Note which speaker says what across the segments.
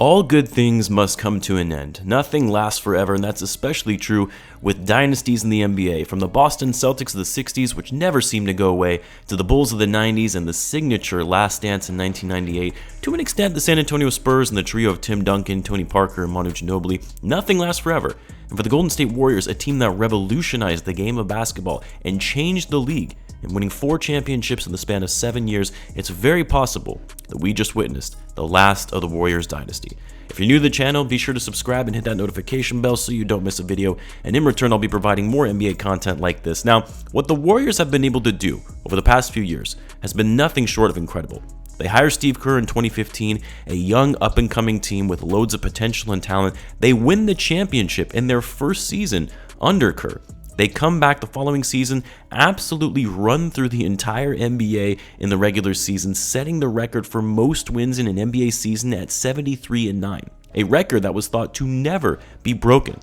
Speaker 1: All good things must come to an end. Nothing lasts forever, and that's especially true with dynasties in the NBA, from the Boston Celtics of the 60s, which never seemed to go away, to the Bulls of the 90s and the signature Last Dance in 1998, to an extent the San Antonio Spurs and the trio of Tim Duncan, Tony Parker, and Manu Ginobili. Nothing lasts forever. And for the Golden State Warriors, a team that revolutionized the game of basketball and changed the league, and winning 4 championships in the span of 7 years, it's very possible that we just witnessed the last of the Warriors dynasty. If you're new to the channel, be sure to subscribe and hit that notification bell so you don't miss a video, and in return I'll be providing more NBA content like this. Now, what the Warriors have been able to do over the past few years has been nothing short of incredible. They hire Steve Kerr in 2015, a young up-and-coming team with loads of potential and talent. They win the championship in their first season under Kerr. They come back the following season, absolutely run through the entire NBA in the regular season, setting the record for most wins in an NBA season at 73-9, a record that was thought to never be broken.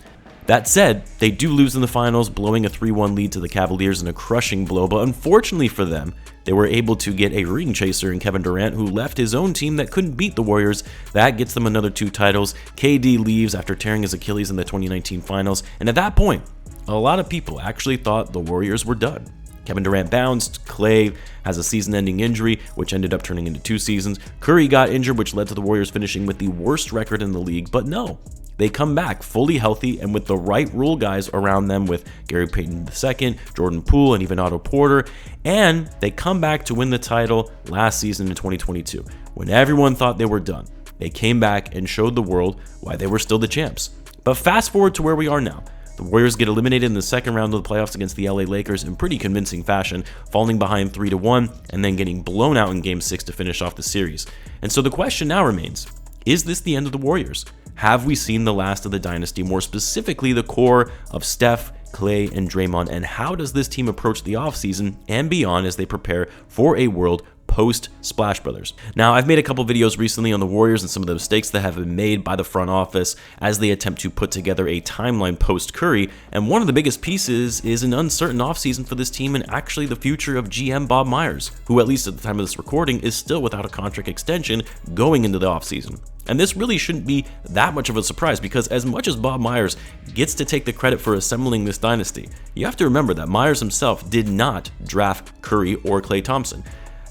Speaker 1: That said, they do lose in the finals, blowing a 3-1 lead to the Cavaliers in a crushing blow, but unfortunately for them, they were able to get a ring chaser in Kevin Durant, who left his own team that couldn't beat the Warriors. That gets them another 2 titles. KD leaves after tearing his Achilles in the 2019 finals, and at that point, a lot of people actually thought the Warriors were done. Kevin Durant bounced, Klay has a season-ending injury, which ended up turning into 2 seasons. Curry got injured, which led to the Warriors finishing with the worst record in the league, but no. They come back fully healthy and with the right rule guys around them, with Gary Payton II, Jordan Poole, and even Otto Porter, and they come back to win the title last season in 2022. When everyone thought they were done, they came back and showed the world why they were still the champs. But fast forward to where we are now. The Warriors get eliminated in the second round of the playoffs against the LA Lakers in pretty convincing fashion, falling behind 3-1 and then getting blown out in Game 6 to finish off the series. And so the question now remains, is this the end of the Warriors? Have we seen the last of the dynasty, more specifically the core of Steph, Klay, and Draymond, and how does this team approach the offseason and beyond as they prepare for a world post Splash Brothers? Now, I've made a couple videos recently on the Warriors and some of the mistakes that have been made by the front office as they attempt to put together a timeline post Curry, and one of the biggest pieces is an uncertain offseason for this team and actually the future of GM Bob Myers, who at least at the time of this recording is still without a contract extension going into the offseason. And this really shouldn't be that much of a surprise, because as much as Bob Myers gets to take the credit for assembling this dynasty, you have to remember that Myers himself did not draft Curry or Klay Thompson.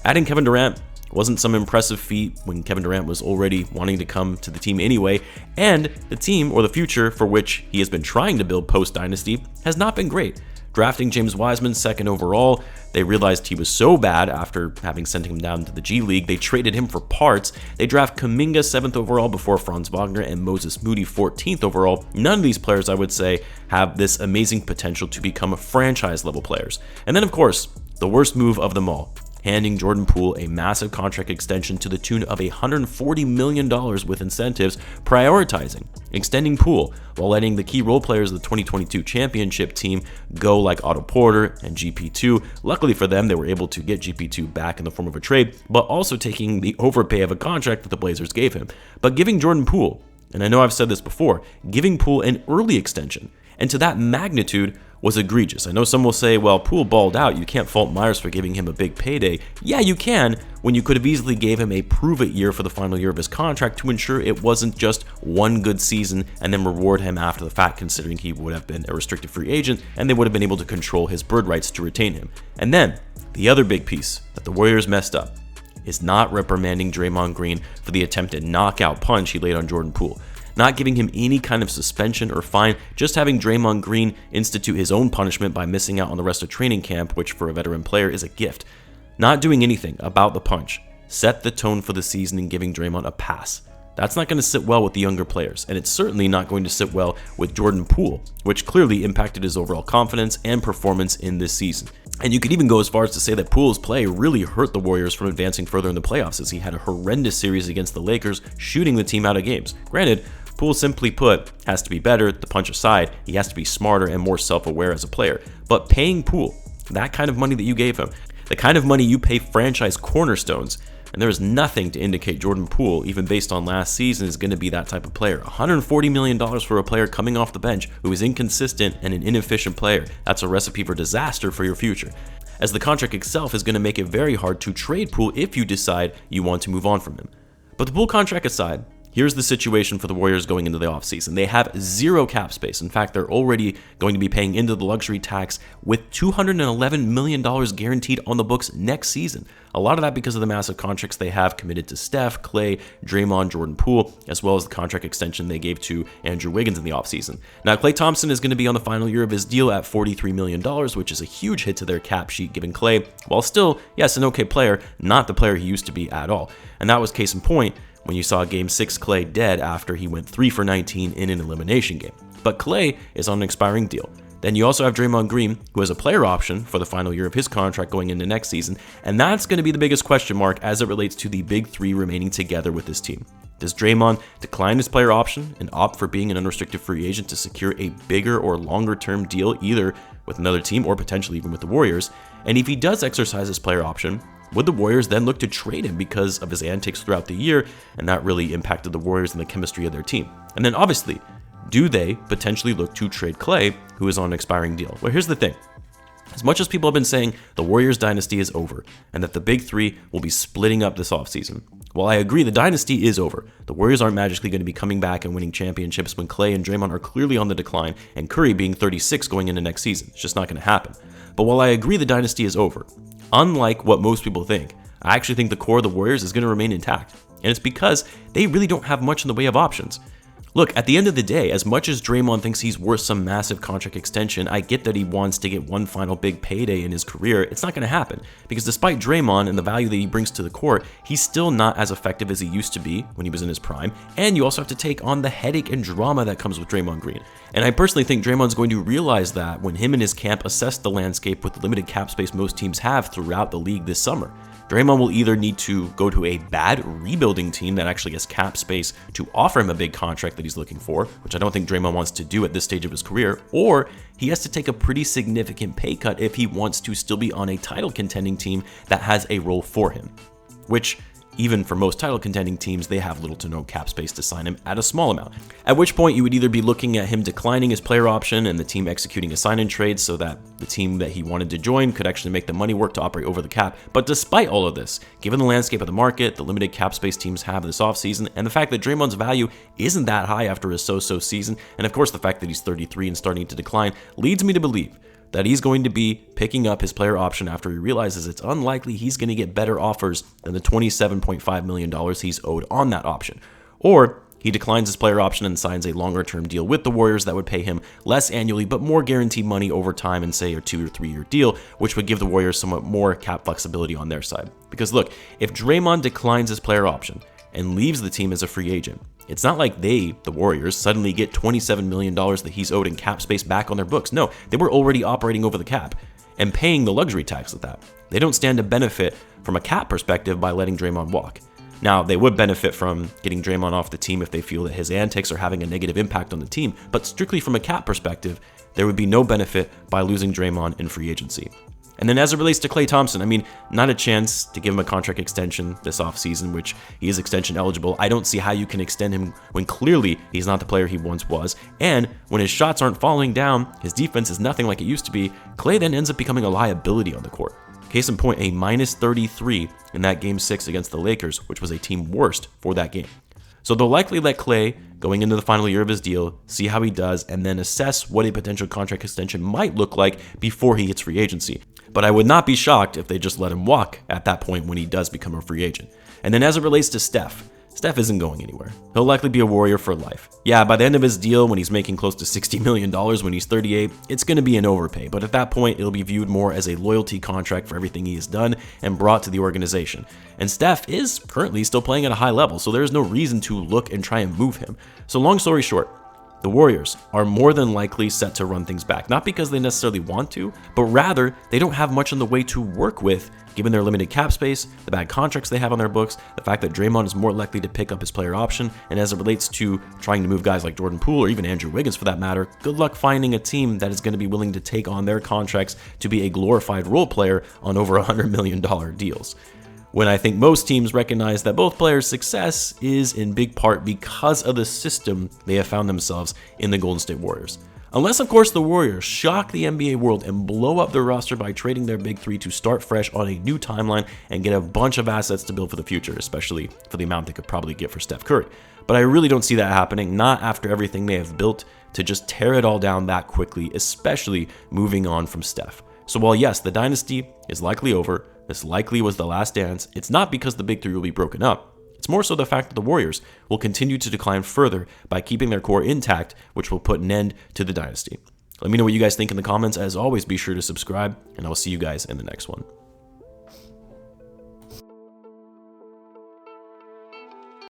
Speaker 1: Adding Kevin Durant wasn't some impressive feat when Kevin Durant was already wanting to come to the team anyway, and the team, or the future for which he has been trying to build post-dynasty, has not been great. Drafting James Wiseman 2nd overall, they realized he was so bad after having sent him down to the G League, they traded him for parts. They draft Kuminga 7th overall before Franz Wagner and Moses Moody 14th overall. None of these players, I would say, have this amazing potential to become franchise-level players. And then, of course, the worst move of them all, handing Jordan Poole a massive contract extension to the tune of $140 million with incentives, prioritizing extending Poole while letting the key role players of the 2022 championship team go, like Otto Porter and GP2. Luckily for them, they were able to get GP2 back in the form of a trade, but also taking the overpay of a contract that the Blazers gave him. But giving Jordan Poole, and I know I've said this before, giving Poole an early extension, and to that magnitude, was egregious. I know some will say, well, Poole balled out, you can't fault Myers for giving him a big payday. Yeah, you can, when you could have easily gave him a prove-it year for the final year of his contract to ensure it wasn't just one good season and then reward him after the fact, considering he would have been a restricted free agent and they would have been able to control his bird rights to retain him. And then, the other big piece that the Warriors messed up is not reprimanding Draymond Green for the attempted knockout punch he laid on Jordan Poole. Not giving him any kind of suspension or fine, just having Draymond Green institute his own punishment by missing out on the rest of training camp, which for a veteran player is a gift. Not doing anything about the punch set the tone for the season and giving Draymond a pass. That's not going to sit well with the younger players, and it's certainly not going to sit well with Jordan Poole, which clearly impacted his overall confidence and performance in this season. And you could even go as far as to say that Poole's play really hurt the Warriors from advancing further in the playoffs, as he had a horrendous series against the Lakers, shooting the team out of games. Granted, Poole, simply put, has to be better. The punch aside, he has to be smarter and more self-aware as a player. But paying Poole that kind of money that you gave him, the kind of money you pay franchise cornerstones, and there is nothing to indicate Jordan Poole, even based on last season, is going to be that type of player. $140 million for a player coming off the bench who is inconsistent and an inefficient player. That's a recipe for disaster for your future, as the contract itself is going to make it very hard to trade Poole if you decide you want to move on from him. But the Poole contract aside, Here's the situation for the Warriors going into the offseason. They have zero cap space. In fact, they're already going to be paying into the luxury tax with $211 million guaranteed on the books next season. A lot of that because of the massive contracts they have committed to Steph, Klay, Draymond, Jordan Poole, as well as the contract extension they gave to Andrew Wiggins in the offseason. Now, Klay Thompson is going to be on the final year of his deal at $43 million, which is a huge hit to their cap sheet, given Klay, while still, yes, an okay player, not the player he used to be at all. And that was case in point when you saw Game 6 Klay dead after he went 3 for 19 in an elimination game. But Klay is on an expiring deal. Then you also have Draymond Green, who has a player option for the final year of his contract going into next season, and that's going to be the biggest question mark as it relates to the big three remaining together with this team. Does Draymond decline his player option and opt for being an unrestricted free agent to secure a bigger or longer term deal either with another team or potentially even with the Warriors? And if he does exercise his player option, would the Warriors then look to trade him because of his antics throughout the year, and that really impacted the Warriors and the chemistry of their team? And then obviously, do they potentially look to trade Klay, who is on an expiring deal? Well, here's the thing. As much as people have been saying the Warriors dynasty is over and that the big three will be splitting up this offseason, while I agree the dynasty is over, the Warriors aren't magically going to be coming back and winning championships when Klay and Draymond are clearly on the decline and Curry being 36 going into next season. It's just not going to happen. But while I agree the dynasty is over, unlike what most people think, I actually think the core of the Warriors is going to remain intact. And it's because they really don't have much in the way of options. Look, at the end of the day, as much as Draymond thinks he's worth some massive contract extension, I get that he wants to get one final big payday in his career. It's not going to happen because despite Draymond and the value that he brings to the court, he's still not as effective as he used to be when he was in his prime. And you also have to take on the headache and drama that comes with Draymond Green. And I personally think Draymond's going to realize that when him and his camp assess the landscape with the limited cap space most teams have throughout the league this summer. Draymond will either need to go to a bad rebuilding team that actually has cap space to offer him a big contract that he's looking for, which I don't think Draymond wants to do at this stage of his career, or he has to take a pretty significant pay cut if he wants to still be on a title contending team that has a role for him, which even for most title contending teams, they have little to no cap space to sign him at a small amount. At which point you would either be looking at him declining his player option and the team executing a sign-in trade so that the team that he wanted to join could actually make the money work to operate over the cap. But despite all of this, given the landscape of the market, the limited cap space teams have this offseason, and the fact that Draymond's value isn't that high after his so-so season, and of course the fact that he's 33 and starting to decline, leads me to believe that he's going to be picking up his player option after he realizes it's unlikely he's going to get better offers than the $27.5 million he's owed on that option. Or he declines his player option and signs a longer-term deal with the Warriors that would pay him less annually but more guaranteed money over time in, say, a 2 or 3 year deal, which would give the Warriors somewhat more cap flexibility on their side. Because look, if Draymond declines his player option and leaves the team as a free agent, it's not like they, the Warriors, suddenly get $27 million that he's owed in cap space back on their books. No, they were already operating over the cap and paying the luxury tax with that. They don't stand to benefit from a cap perspective by letting Draymond walk. Now, they would benefit from getting Draymond off the team if they feel that his antics are having a negative impact on the team, but strictly from a cap perspective, there would be no benefit by losing Draymond in free agency. And then as it relates to Klay Thompson, I mean, not a chance to give him a contract extension this offseason, which he is extension eligible. I don't see how you can extend him when clearly he's not the player he once was. And when his shots aren't falling down, his defense is nothing like it used to be, Klay then ends up becoming a liability on the court. Case in point, a minus 33 in that Game 6 against the Lakers, which was a team worst for that game. So they'll likely let Klay, going into the final year of his deal, see how he does, and then assess what a potential contract extension might look like before he hits free agency. But I would not be shocked if they just let him walk at that point when he does become a free agent. And then as it relates to Steph isn't going anywhere. He'll likely be a Warrior for life. Yeah, by the end of his deal, when he's making close to $60 million when he's 38, it's going to be an overpay. But at that point, it'll be viewed more as a loyalty contract for everything he has done and brought to the organization. And Steph is currently still playing at a high level, so there's no reason to look and try and move him. So long story short, the Warriors are more than likely set to run things back, not because they necessarily want to, but rather they don't have much in the way to work with given their limited cap space, the bad contracts they have on their books, the fact that Draymond is more likely to pick up his player option, and as it relates to trying to move guys like Jordan Poole or even Andrew Wiggins for that matter, good luck finding a team that is going to be willing to take on their contracts to be a glorified role player on over $100 million deals. When I think most teams recognize that both players' success is in big part because of the system they have found themselves in the Golden State Warriors. Unless, of course, the Warriors shock the NBA world and blow up their roster by trading their big three to start fresh on a new timeline and get a bunch of assets to build for the future, especially for the amount they could probably get for Steph Curry. But I really don't see that happening, not after everything they have built to just tear it all down that quickly, especially moving on from Steph. So while yes, the dynasty is likely over, this likely was the last dance, it's not because the big three will be broken up. It's more so the fact that the Warriors will continue to decline further by keeping their core intact, which will put an end to the dynasty. Let me know what you guys think in the comments. As always, be sure to subscribe, and I will see you guys in the next one.